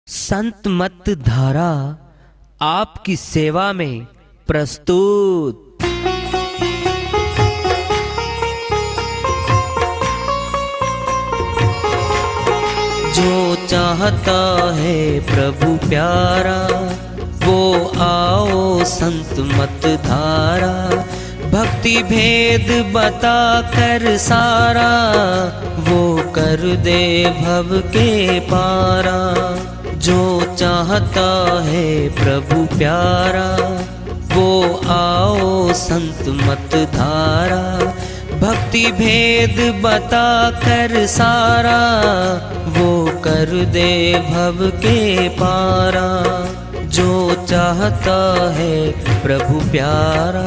संत मत धारा आपकी सेवा में प्रस्तुत। जो चाहता है प्रभु प्यारा वो आओ संत मत धारा। भक्ति भेद बता कर सारा वो कर दे भव के पारा। जो चाहता है प्रभु प्यारा वो आओ संत मत धारा। भक्ति भेद बता कर सारा वो कर दे भव के पारा। जो चाहता है प्रभु प्यारा।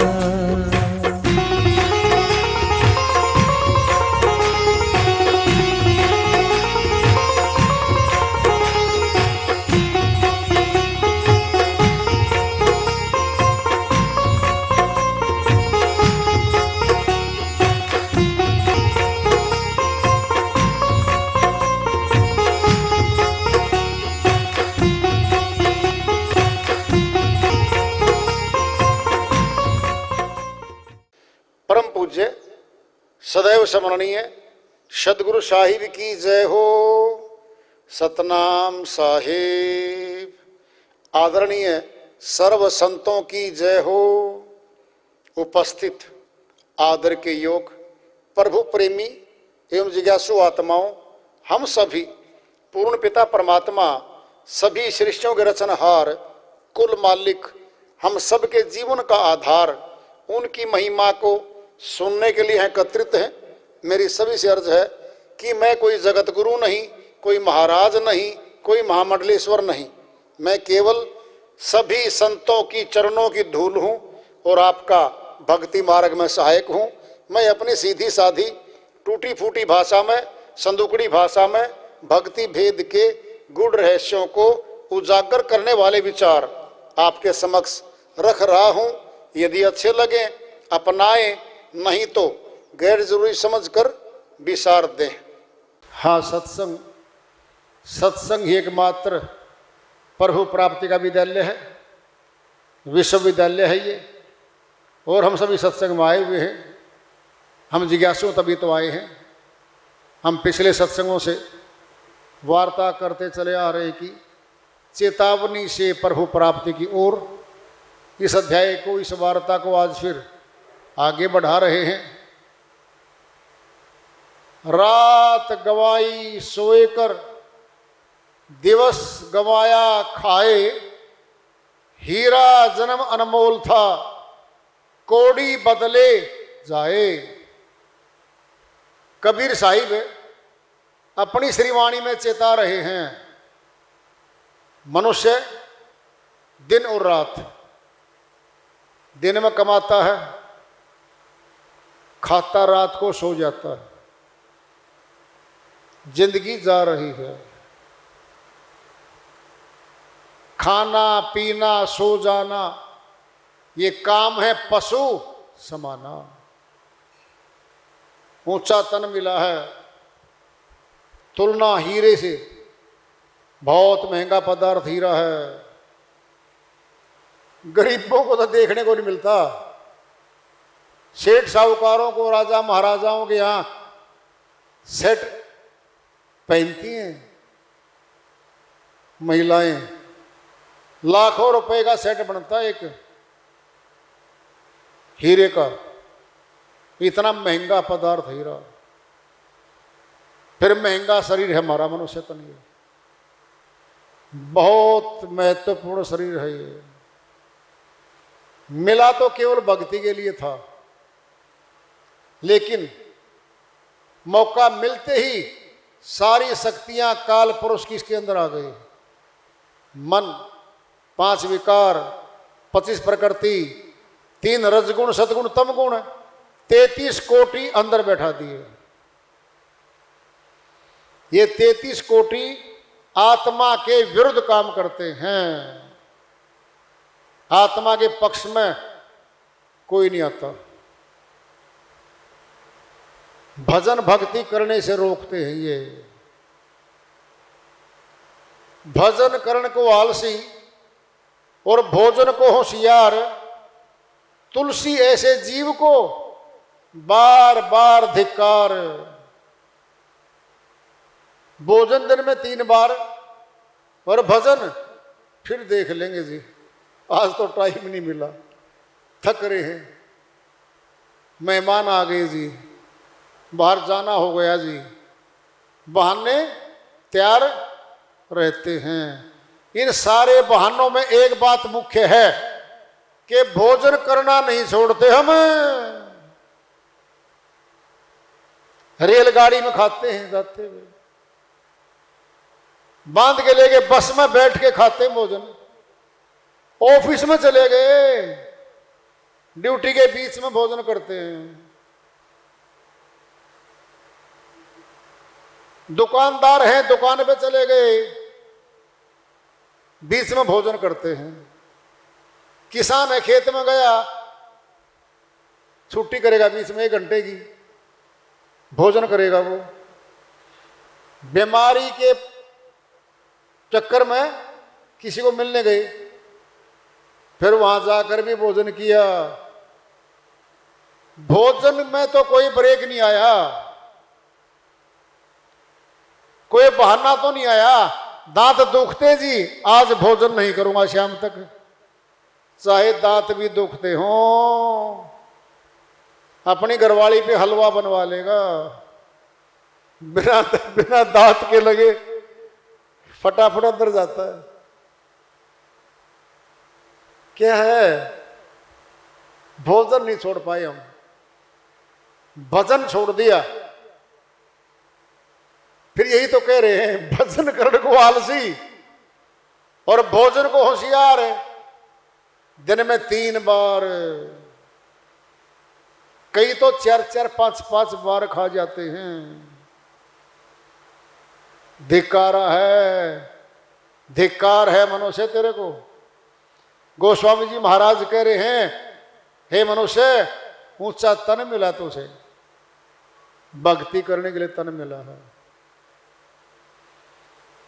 परम पूज्य सदैव स्मरणीय सदगुरु साहिब की जय हो। सतनाम साहिब। आदरणीय सर्व संतों की जय हो। उपस्थित आदर के योग प्रभु प्रेमी एवं जिज्ञासु आत्माओं, हम सभी पूर्ण पिता परमात्मा सभी सृष्टियों के रचनहार कुल मालिक हम सबके जीवन का आधार उनकी महिमा को सुनने के लिए एकत्रित हैं। मेरी सभी से अर्ज है कि मैं कोई जगत गुरु नहीं, कोई महाराज नहीं, कोई महामंडलेश्वर नहीं। मैं केवल सभी संतों की चरणों की धूल हूँ और आपका भक्ति मार्ग में सहायक हूँ। मैं अपनी सीधी साधी टूटी फूटी भाषा में, संदुकड़ी भाषा में भक्ति भेद के गूढ़ रहस्यों को उजागर करने वाले विचार आपके समक्ष रख रहा हूँ। यदि अच्छे लगे अपनाएं, नहीं तो गैर जरूरी समझकर विसार दें। हाँ, सत्संग ही एकमात्र प्रभु प्राप्ति का विद्यालय है, विश्वविद्यालय है ये। और हम सभी सत्संग में आए हुए हैं। हम जिज्ञासु तभी तो आए हैं। हम पिछले सत्संगों से वार्ता करते चले आ रहे कि चेतावनी से प्रभु प्राप्ति की ओर इस अध्याय को, इस वार्ता को आज फिर आगे बढ़ा रहे हैं। रात गवाई सोए कर, दिवस गवाया खाए। हीरा जन्म अनमोल था, कौड़ी बदले जाए। कबीर साहिब अपनी श्रीवाणी में चेता रहे हैं, मनुष्य दिन और रात, दिन में कमाता है, खाता रात को सो जाता है। जिंदगी जा रही है, खाना पीना सो जाना ये काम है पशु समाना। ऊंचा तन मिला है, तुलना हीरे से, बहुत महंगा पदार्थ हीरा है। गरीबों को तो देखने को नहीं मिलता। सेठ साहूकारों को, राजा महाराजाओं के यहाँ सेट पहनती हैं महिलाएं। लाखों रुपए का सेट बनता है एक हीरे का। इतना महंगा पदार्थ हीरा। फिर महंगा शरीर है हमारा मनुष्य तन। ये बहुत महत्वपूर्ण शरीर है। ये मिला तो केवल भक्ति के लिए था, लेकिन मौका मिलते ही सारी शक्तियां काल पुरुष की इसके अंदर आ गई। मन, 5 विकार, 25 प्रकृति, 3 रजगुण, सतगुण, तमगुण, 33 कोटि अंदर बैठा दिए। ये 33 कोटि आत्मा के विरुद्ध काम करते हैं। आत्मा के पक्ष में कोई नहीं आता। भजन भक्ति करने से रोकते हैं ये। भजन करण को आलसी और भोजन को होशियार, तुलसी ऐसे जीव को बार बार धिक्कार। भोजन दिन में 3 बार और भजन फिर देख लेंगे जी, आज तो टाइम नहीं मिला, थक रहे हैं, मेहमान आ गए जी, बाहर जाना हो गया जी, बहाने तैयार रहते हैं। इन सारे बहानों में एक बात मुख्य है कि भोजन करना नहीं छोड़ते हम। रेलगाड़ी में खाते हैं जाते हुए, बांध के ले गए, बस में बैठ के खाते हैं भोजन, ऑफिस में चले गए ड्यूटी के बीच में भोजन करते हैं, दुकानदार हैं दुकान पे चले गए बीच में भोजन करते हैं, किसान है खेत में गया छुट्टी करेगा बीच में 1 घंटे की, भोजन करेगा वो। बीमारी के चक्कर में किसी को मिलने गए, फिर वहां जाकर भी भोजन किया। भोजन में तो कोई ब्रेक नहीं आया, कोई बहाना तो नहीं आया, दांत दुखते जी आज भोजन नहीं करूंगा शाम तक, चाहे दांत भी दुखते हो, अपनी घरवाली पे हलवा बनवा लेगा, बिना बिना दांत के लगे फटाफट अंदर जाता है। क्या है, भोजन नहीं छोड़ पाए हम, भजन छोड़ दिया। फिर यही तो कह रहे हैं, भजन करने को आलसी और भोजन को होशियार, दिन में 3 बार, कई तो 4-4, 5-5 बार खा जाते हैं। धिक्कारा है, धिक्कार है मनुष्य तेरे को। गोस्वामी जी महाराज कह रहे हैं, हे मनुष्य, ऊंचा तन मिला तो उसे, भक्ति करने के लिए तन मिला है,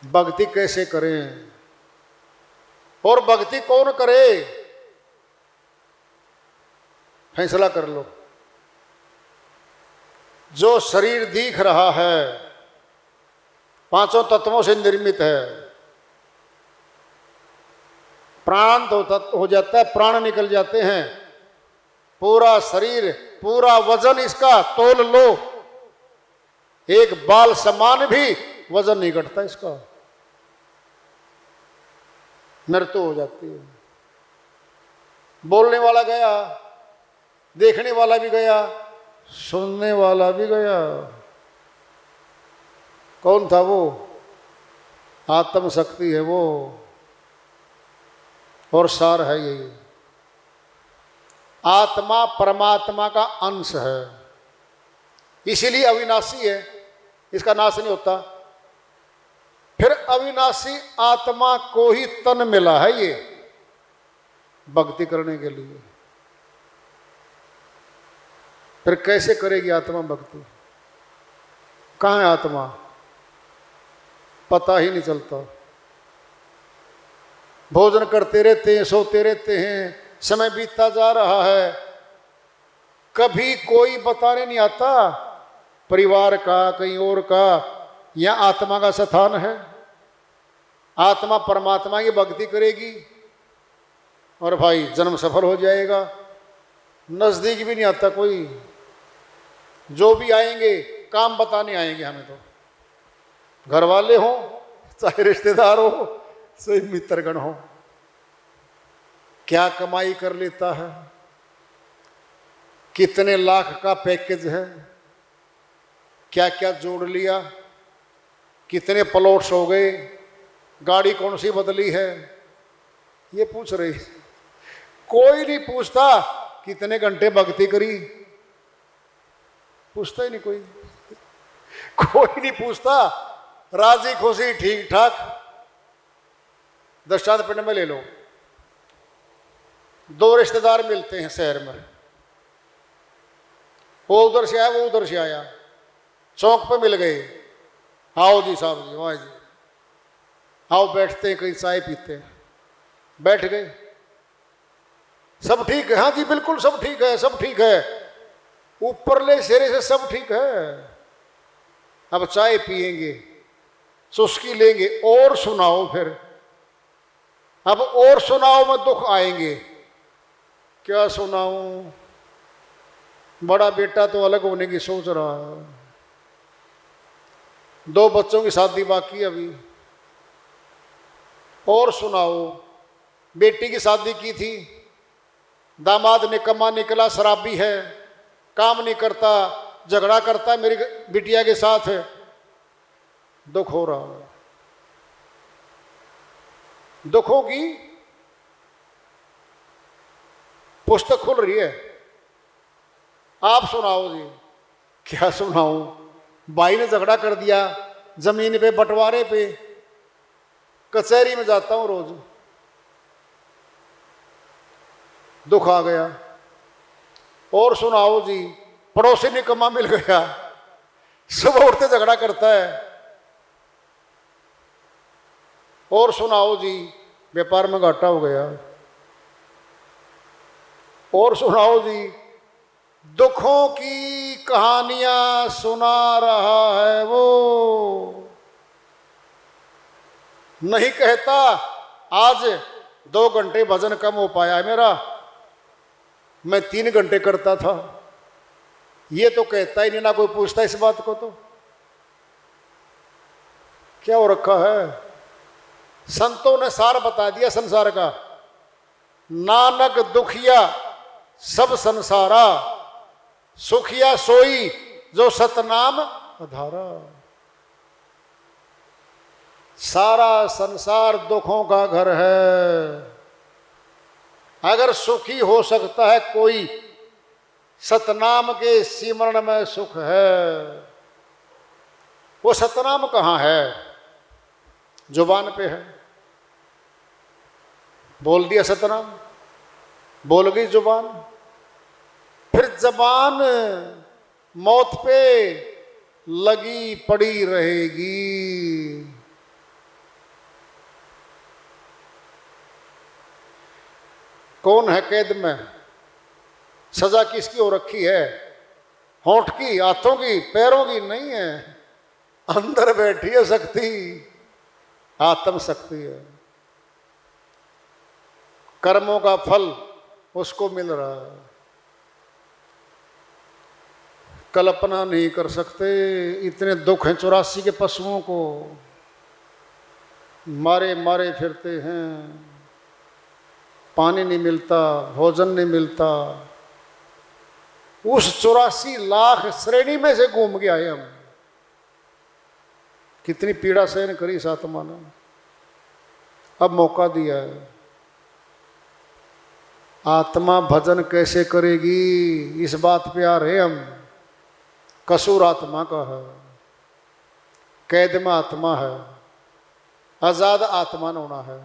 भक्ति कैसे करें और भक्ति कौन करे, फैसला कर लो। जो शरीर दिख रहा है 5 तत्वों से निर्मित है, प्राण हो जाता है, प्राण निकल जाते हैं, पूरा शरीर, पूरा वजन इसका तोल लो, एक बाल समान भी वजन नहीं घटता इसका, मृत्यु हो जाती है। बोलने वाला गया, देखने वाला भी गया, सुनने वाला भी गया। कौन था वो? आत्म शक्ति है वो, और सार है यही। आत्मा परमात्मा का अंश है, इसीलिए अविनाशी है, इसका नाश नहीं होता। फिर अविनाशी आत्मा को ही तन मिला है ये भक्ति करने के लिए। फिर कैसे करेगी आत्मा भक्ति? कहाँ है आत्मा? पता ही नहीं चलता। भोजन करते रहते हैं, सोते रहते हैं, समय बीतता जा रहा है, कभी कोई बताने नहीं आता परिवार का, कहीं और का, या आत्मा का स्थान है। आत्मा परमात्मा की भक्ति करेगी और भाई जन्म सफल हो जाएगा। नजदीक भी नहीं आता कोई, जो भी आएंगे काम बताने आएंगे हमें, तो घर वाले हो चाहे रिश्तेदार हो चाहे मित्रगण हो। क्या कमाई कर लेता है, कितने लाख का पैकेज है, क्या क्या जोड़ लिया, कितने प्लॉट्स हो गए, गाड़ी कौन सी बदली है, ये पूछ रही। कोई नहीं पूछता कितने घंटे भक्ति करी, पूछता ही नहीं कोई। कोई नहीं पूछता, राजी खुशी ठीक ठाक। दृष्टांत पिंड में ले लो, 2 रिश्तेदार मिलते हैं शहर में, वो उधर से आया वो उधर से आया, चौक पे मिल गए, आओ जी साहब जी, वाह जी, आओ बैठते हैं, कहीं चाय पीते हैं। बैठ गए, सब ठीक है, हाँ जी बिल्कुल सब ठीक है, सब ठीक है, ऊपर ले शेरे से सब ठीक है। अब चाय पिएंगे, चुस्की लेंगे, और सुनाओ फिर। अब और सुनाओ में दुख आएंगे। क्या सुनाऊं, बड़ा बेटा तो अलग होने की सोच रहा है, 2 बच्चों की शादी बाकी अभी। और सुनाओ, बेटी की शादी की थी, दामाद निकम्मा निकला, शराबी है, काम नहीं करता, झगड़ा करता है मेरी बिटिया के साथ। दुख हो रहा है, दुखों की पुस्तक खुल रही है। आप सुनाओ जी। क्या सुनाऊं, भाई ने झगड़ा कर दिया जमीन पे, बंटवारे पे, कचहरी में जाता हूं रोज, दुख आ गया। और सुनाओ जी, पड़ोसी निकम्मा मिल गया, सुबह उठते झगड़ा करता है। और सुनाओ जी, व्यापार में घाटा हो गया। और सुनाओ जी, दुखों की कहानियां सुना रहा है वो, नहीं कहता आज 2 घंटे भजन कम हो पाया है मेरा, मैं 3 घंटे करता था। ये तो कहता ही नहीं, ना कोई पूछता इस बात को। तो क्या हो रखा है। संतों ने सार बता दिया संसार का, नानक दुखिया सब संसारा, सुखिया सोई जो सतनाम आधारा। सारा संसार दुखों का घर है। अगर सुखी हो सकता है कोई, सतनाम के सिमरण में सुख है। वो सतनाम कहाँ है, जुबान पे है। बोल दिया सतनाम, बोल गई जुबान, फिर जबान मौत पे लगी पड़ी रहेगी। कौन है कैद में, सजा किसकी हो रखी है, होंठ की, हाथों की, पैरों की नहीं है, अंदर बैठी है शक्ति, आत्म शक्ति है। कर्मों का फल उसको मिल रहा है, कल्पना नहीं कर सकते। इतने दुख हैं 84 के पशुओं को, मारे मारे फिरते हैं, पानी नहीं मिलता, भोजन नहीं मिलता। उस 84 लाख श्रेणी में से घूम के आए हम। कितनी पीड़ा सहन करी इस आत्मा ने, अब मौका दिया है। आत्मा भजन कैसे करेगी, इस बात पे आ रहे हम। कसूर आत्मा का है, कैद में आत्मा है, आजाद आत्मा न होना है,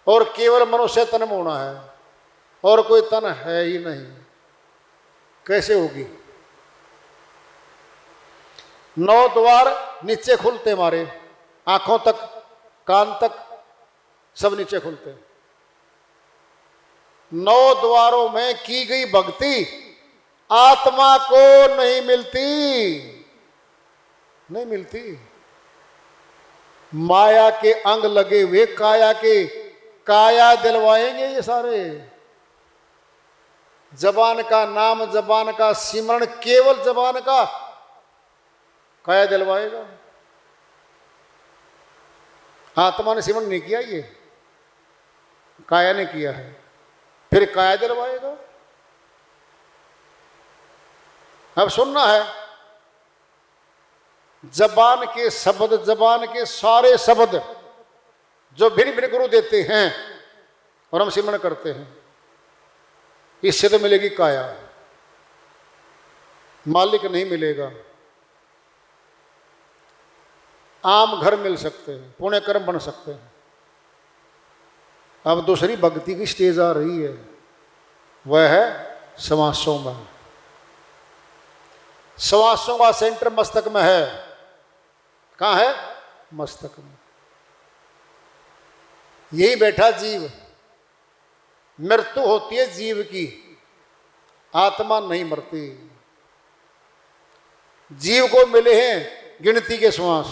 और केवल मनुष्य तन में होना है, और कोई तन है ही नहीं। कैसे होगी। 9 द्वार नीचे खुलते हमारे, आंखों तक, कान तक, सब नीचे खुलते। 9 द्वारों में की गई भक्ति आत्मा को नहीं मिलती, नहीं मिलती। माया के अंग लगे हुए काया के, काया दिलवाएंगे ये सारे। जबान का नाम, जबान का सिमरण, केवल जबान का काया दिलवाएगा। आत्मा ने सिमरण नहीं किया, ये काया ने किया है, फिर काया दिलवाएगा। अब सुनना है, जबान के शब्द, जबान के सारे शब्द जो भिन्न भिन्न गुरु देते हैं और हम सिमरण करते हैं, इससे तो मिलेगी काया, मालिक नहीं मिलेगा। आम घर मिल सकते हैं, पुण्य कर्म बन सकते हैं। अब दूसरी भक्ति की स्टेज आ रही है, वह है समासों में। समासों का सेंटर मस्तक में है। कहाँ है? मस्तक में। यही बैठा जीव, मृत्यु होती है जीव की, आत्मा नहीं मरती। जीव को मिले हैं गिनती के श्वास,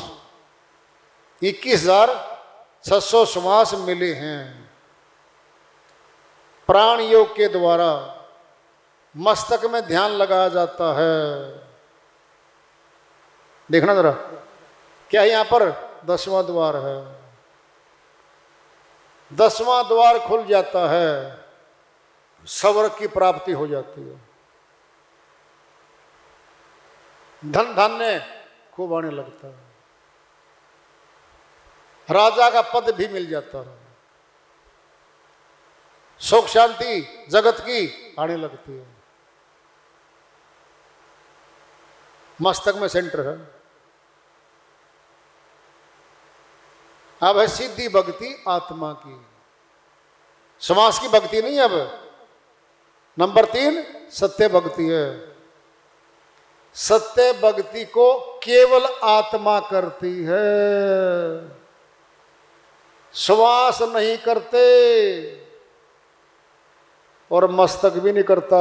21,600 श्वास मिले हैं। प्राण योग के द्वारा मस्तक में ध्यान लगाया जाता है। देखना जरा, क्या यहां पर 10वां द्वार है? 10वां द्वार खुल जाता है, स्वर्ग की प्राप्ति हो जाती है। धन धान्य खूब आने लगता है, राजा का पद भी मिल जाता है, सुख शांति जगत की आने लगती है। मस्तक में सेंटर है। अब है सीधी भक्ति आत्मा की, समाज की भक्ति नहीं। अब नंबर 3 सत्य भक्ति है। सत्य भक्ति को केवल आत्मा करती है, श्वास नहीं करते और मस्तक भी नहीं करता।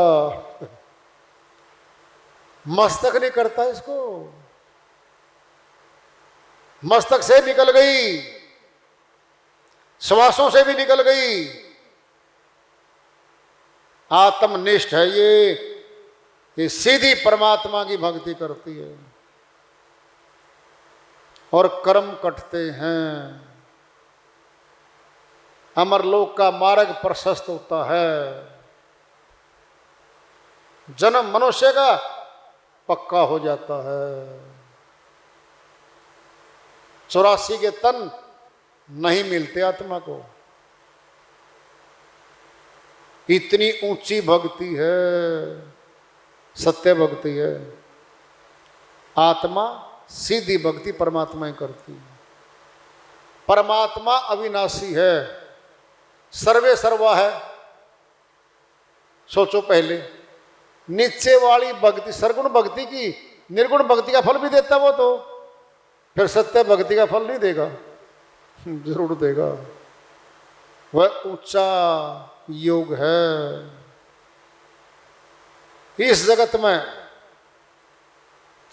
मस्तक नहीं करता इसको, मस्तक से निकल गई, श्वासों से भी निकल गई। आत्मनिष्ठ है ये सीधी परमात्मा की भक्ति करती है और कर्म कटते हैं। अमरलोक का मार्ग प्रशस्त होता है। जन्म मनुष्य का पक्का हो जाता है। 84 के तन नहीं मिलते आत्मा को। इतनी ऊंची भक्ति है, सत्य भक्ति है। आत्मा सीधी भक्ति परमात्मा ही करती है। परमात्मा अविनाशी है, सर्वे सर्वा है। सोचो पहले, नीचे वाली भक्ति सरगुण भक्ति की निर्गुण भक्ति का फल भी देता वो, तो फिर सत्य भक्ति का फल नहीं देगा? जरूर देगा। वह ऊंचा योग है। इस जगत में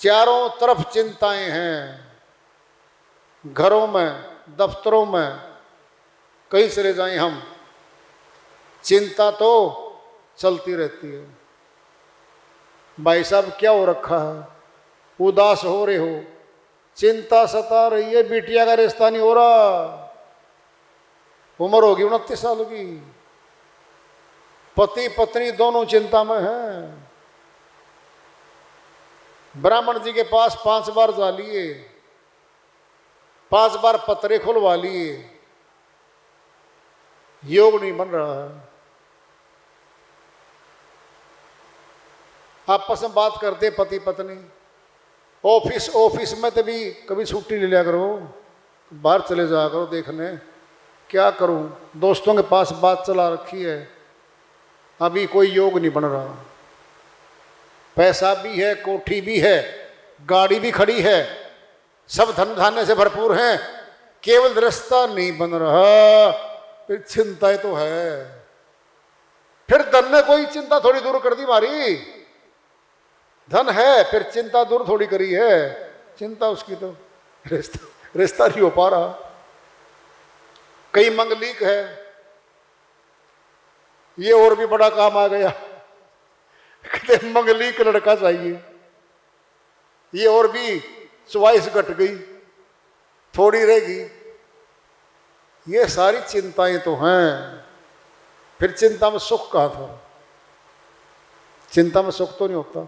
चारों तरफ चिंताएं हैं, घरों में, दफ्तरों में, कहीं चले जाएं हम, चिंता तो चलती रहती है। भाई साहब क्या हो रखा है, उदास हो रहे हो, चिंता सता रही है, बिटिया का रिश्ता नहीं हो रहा, उम्र होगी 29 साल की, पति पत्नी दोनों चिंता में हैं। ब्राह्मण जी के पास 5 बार जा लिए, 5 बार पत्रे खुलवा लिए, योग नहीं बन रहा है। आपस में बात करते पति पत्नी, ऑफिस में तो भी कभी छुट्टी ले लिया करो, बाहर चले जाया करो देखने। क्या करूं, दोस्तों के पास बात चला रखी है, अभी कोई योग नहीं बन रहा। पैसा भी है, कोठी भी है, गाड़ी भी खड़ी है, सब धन धान्य से भरपूर हैं, केवल रिश्ता नहीं बन रहा। फिर चिंता तो है। फिर धन ने कोई चिंता थोड़ी दूर कर दी हमारी। धन है, फिर चिंता दूर थोड़ी करी है। चिंता उसकी तो रिश्ता नहीं हो पा रहा। कई मंगलिक है, ये और भी बड़ा काम आ गया, कहते मंगलिक लड़का चाहिए, ये और भी चॉइस घट गई, थोड़ी रहेगी। ये सारी चिंताएं तो हैं। फिर चिंता में सुख कहाँ था? चिंता में सुख तो नहीं होता।